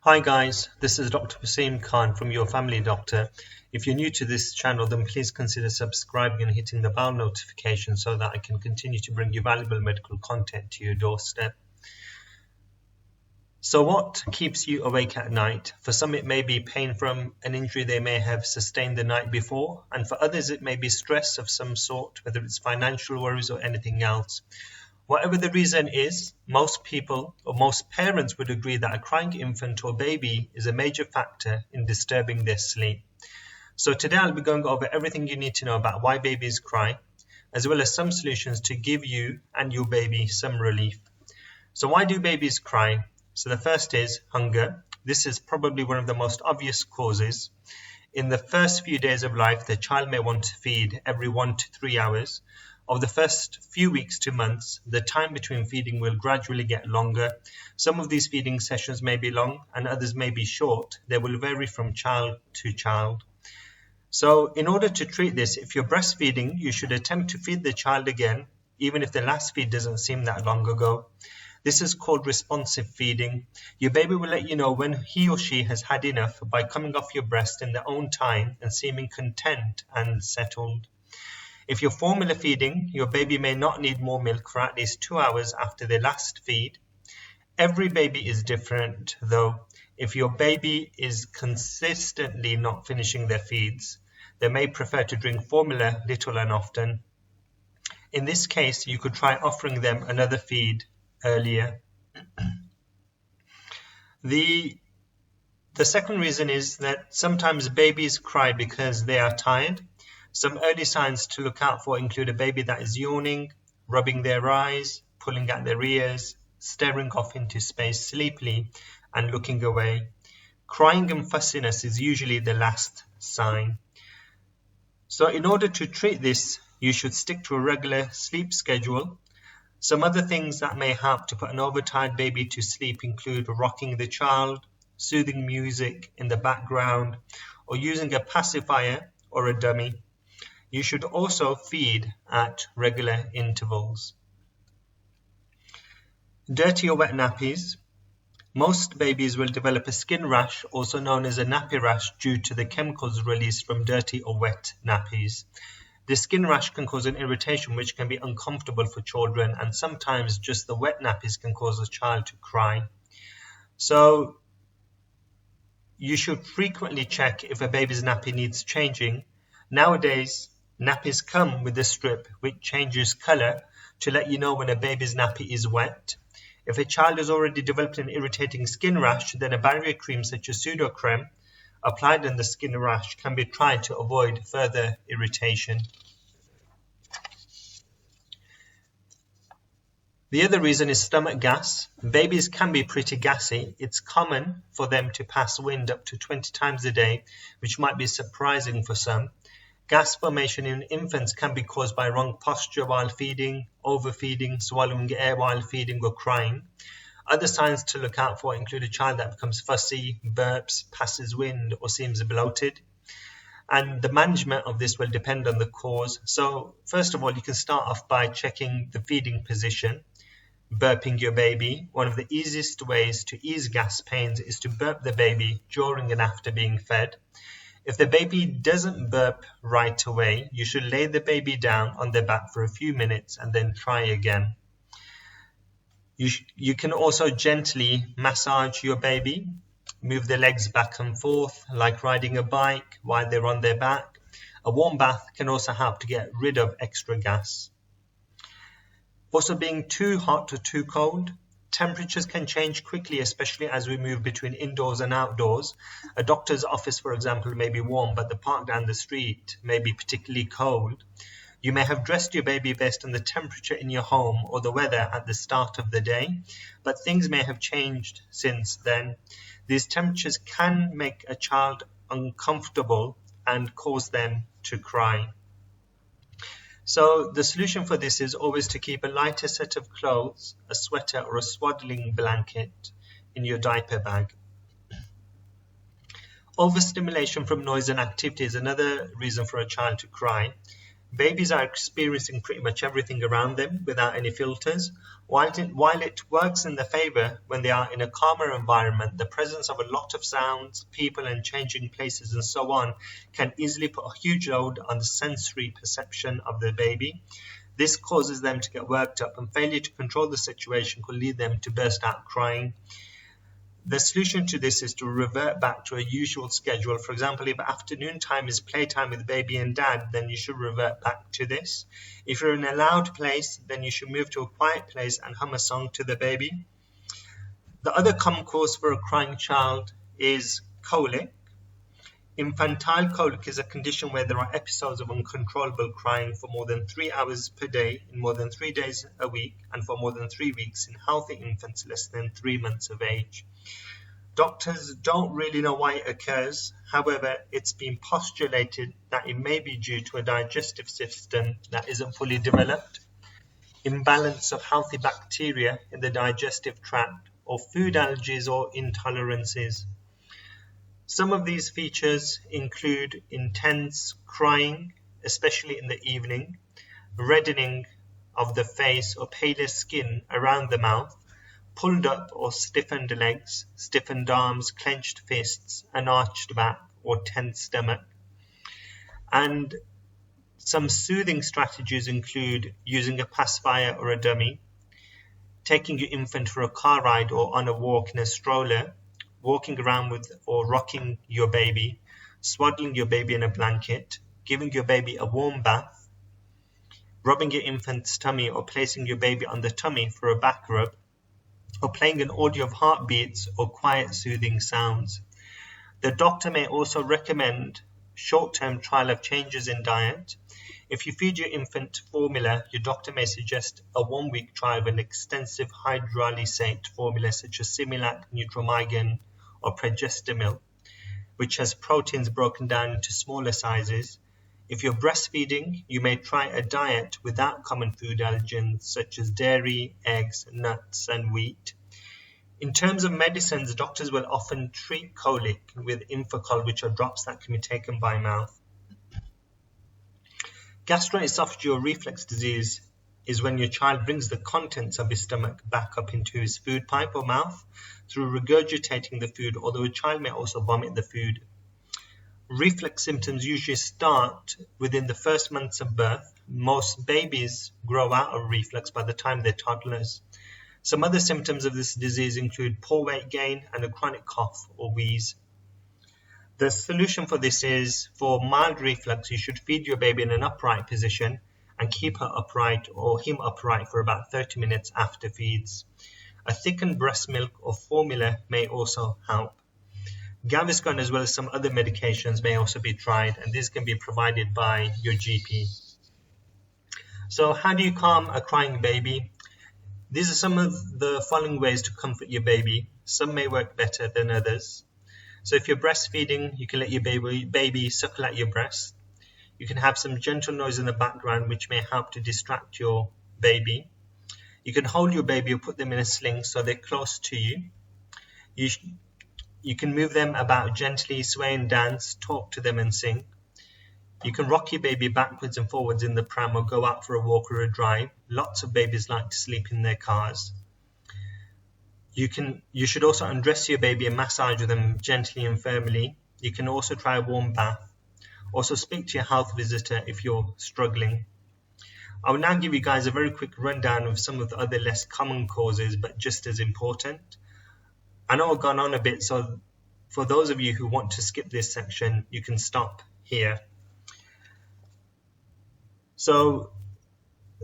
Hi guys, this is Dr. Wasim Khan from Your Family Doctor. If you're new to this channel, then please consider subscribing and hitting the bell notification so that I can continue to bring you valuable medical content to your doorstep. So what keeps you awake at night? For some it may be pain from an injury they may have sustained the night before, and for others it may be stress of some sort, whether it's financial worries or anything else. Whatever the reason is, most people or most parents would agree that a crying infant or baby is a major factor in disturbing their sleep. So today I'll be going over everything you need to know about why babies cry, as well as some solutions to give you and your baby some relief. So why do babies cry? So the first is hunger. This is probably one of the most obvious causes. In the first few days of life, the child may want to feed every 1 to 3 hours. Over the first few weeks to months, the time between feeding will gradually get longer. Some of these feeding sessions may be long and others may be short. They will vary from child to child. So in order to treat this, if you're breastfeeding, you should attempt to feed the child again, even if the last feed doesn't seem that long ago. This is called responsive feeding. Your baby will let you know when he or she has had enough by coming off your breast in their own time and seeming content and settled. If you're formula feeding, your baby may not need more milk for at least 2 hours after their last feed. Every baby is different, though. If your baby is consistently not finishing their feeds, they may prefer to drink formula little and often. In this case, you could try offering them another feed earlier. The second reason is that sometimes babies cry because they are tired. Some early signs to look out for include a baby that is yawning, rubbing their eyes, pulling at their ears, staring off into space sleepily, and looking away. Crying and fussiness is usually the last sign. So in order to treat this, you should stick to a regular sleep schedule. Some other things that may help to put an overtired baby to sleep include rocking the child, soothing music in the background, or using a pacifier or a dummy. You should also feed at regular intervals. Dirty or wet nappies. Most babies will develop a skin rash, also known as a nappy rash, due to the chemicals released from dirty or wet nappies. The skin rash can cause an irritation which can be uncomfortable for children, and sometimes just the wet nappies can cause a child to cry. So you should frequently check if a baby's nappy needs changing. Nowadays, nappies come with a strip which changes colour to let you know when a baby's nappy is wet. If a child has already developed an irritating skin rash, then a barrier cream such as pseudo-creme applied on the skin rash can be tried to avoid further irritation. The other reason is stomach gas. Babies can be pretty gassy. It's common for them to pass wind up to 20 times a day, which might be surprising for some. Gas formation in infants can be caused by wrong posture while feeding, overfeeding, swallowing air while feeding, or crying. Other signs to look out for include a child that becomes fussy, burps, passes wind, or seems bloated. And the management of this will depend on the cause. So first of all, you can start off by checking the feeding position. Burping your baby. One of the easiest ways to ease gas pains is to burp the baby during and after being fed. If the baby doesn't burp right away, you should lay the baby down on their back for a few minutes and then try again. You can also gently massage your baby, move their legs back and forth like riding a bike while they're on their back. A warm bath can also help to get rid of extra gas. Also, being too hot or too cold. Temperatures can change quickly, especially as we move between indoors and outdoors. A doctor's office, for example, may be warm, but the park down the street may be particularly cold. You may have dressed your baby based on the temperature in your home or the weather at the start of the day, but things may have changed since then. These temperatures can make a child uncomfortable and cause them to cry. So the solution for this is always to keep a lighter set of clothes, a sweater or a swaddling blanket in your diaper bag. Overstimulation from noise and activity is another reason for a child to cry. Babies are experiencing pretty much everything around them without any filters. While it works in their favor when they are in a calmer environment, the presence of a lot of sounds, people and changing places and so on can easily put a huge load on the sensory perception of the baby. This causes them to get worked up, and failure to control the situation could lead them to burst out crying. The solution to this is to revert back to a usual schedule. For example, if afternoon time is playtime with baby and dad, then you should revert back to this. If you're in a loud place, then you should move to a quiet place and hum a song to the baby. The other common cause for a crying child is colic. Infantile colic is a condition where there are episodes of uncontrollable crying for more than 3 hours per day in more than 3 days a week and for more than 3 weeks in healthy infants less than 3 months of age. Doctors don't really know why it occurs. However, it's been postulated that it may be due to a digestive system that isn't fully developed, imbalance of healthy bacteria in the digestive tract, or food allergies or intolerances. Some of these features include intense crying, especially in the evening, reddening of the face or paler skin around the mouth, pulled up or stiffened legs, stiffened arms, clenched fists, an arched back or tense stomach. And some soothing strategies include using a pacifier or a dummy, taking your infant for a car ride or on a walk in a stroller, walking around with or rocking your baby, swaddling your baby in a blanket, giving your baby a warm bath, rubbing your infant's tummy or placing your baby on the tummy for a back rub, or playing an audio of heartbeats or quiet soothing sounds. The doctor may also recommend short-term trial of changes in diet. If you feed your infant formula, your doctor may suggest a 1-week trial of an extensive hydrolysate formula such as Similac, Nutramigen, or Progestamil, which has proteins broken down into smaller sizes. If you're breastfeeding, you may try a diet without common food allergens such as dairy, eggs, nuts, and wheat. In terms of medicines, doctors will often treat colic with Infocol, which are drops that can be taken by mouth. Gastroesophageal reflux disease is when your child brings the contents of his stomach back up into his food pipe or mouth through regurgitating the food, although a child may also vomit the food. Reflux symptoms usually start within the first months of birth. Most babies grow out of reflux by the time they're toddlers. Some other symptoms of this disease include poor weight gain and a chronic cough or wheeze. The solution for this is, for mild reflux, you should feed your baby in an upright position and keep her upright or him upright for about 30 minutes after feeds. A thickened breast milk or formula may also help. Gaviscon, as well as some other medications, may also be tried, and these can be provided by your GP. So how do you calm a crying baby? These are some of the following ways to comfort your baby. Some may work better than others. So if you're breastfeeding, you can let your baby suckle at your breast. You can have some gentle noise in the background which may help to distract your baby. You can hold your baby or put them in a sling so they're close to you. You can move them about gently, sway and dance, talk to them and sing. You can rock your baby backwards and forwards in the pram or go out for a walk or a drive. Lots of babies like to sleep in their cars. You should also undress your baby and massage them gently and firmly. You can also try a warm bath. Also speak to your health visitor if you're struggling. I will now give you guys a very quick rundown of some of the other less common causes but just as important. I know I've gone on a bit, so for those of you who want to skip this section, you can stop here. So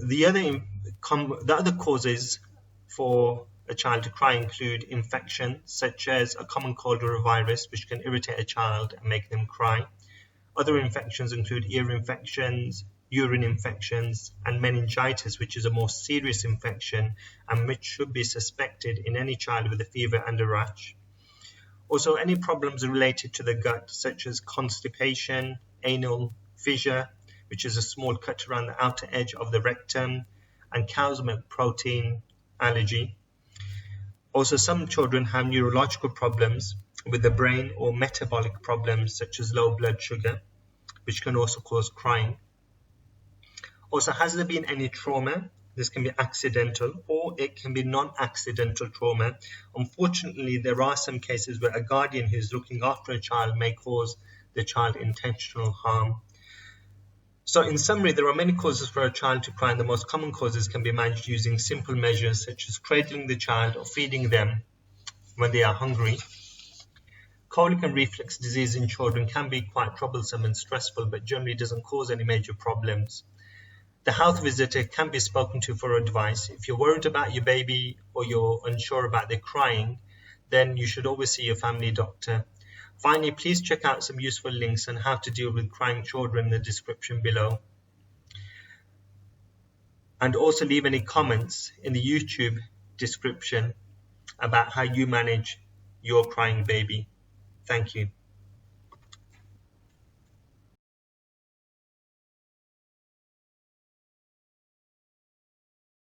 the other causes for a child to cry include infection, such as a common cold or a virus, which can irritate a child and make them cry. Other infections include ear infections, urine infections, and meningitis, which is a more serious infection and which should be suspected in any child with a fever and a rash. Also, any problems related to the gut, such as constipation, anal fissure, which is a small cut around the outer edge of the rectum, and cow's milk protein allergy. Also, some children have neurological problems with the brain or metabolic problems such as low blood sugar, which can also cause crying. Also, has there been any trauma? This can be accidental or it can be non-accidental trauma. Unfortunately, there are some cases where a guardian who's looking after a child may cause the child intentional harm. So in summary, there are many causes for a child to cry, and the most common causes can be managed using simple measures such as cradling the child or feeding them when they are hungry. Colic and reflux disease in children can be quite troublesome and stressful, but generally doesn't cause any major problems. The health visitor can be spoken to for advice. If you're worried about your baby or you're unsure about their crying, then you should always see your family doctor. Finally, please check out some useful links on how to deal with crying children in the description below. And also leave any comments in the YouTube description about how you manage your crying baby. Thank you.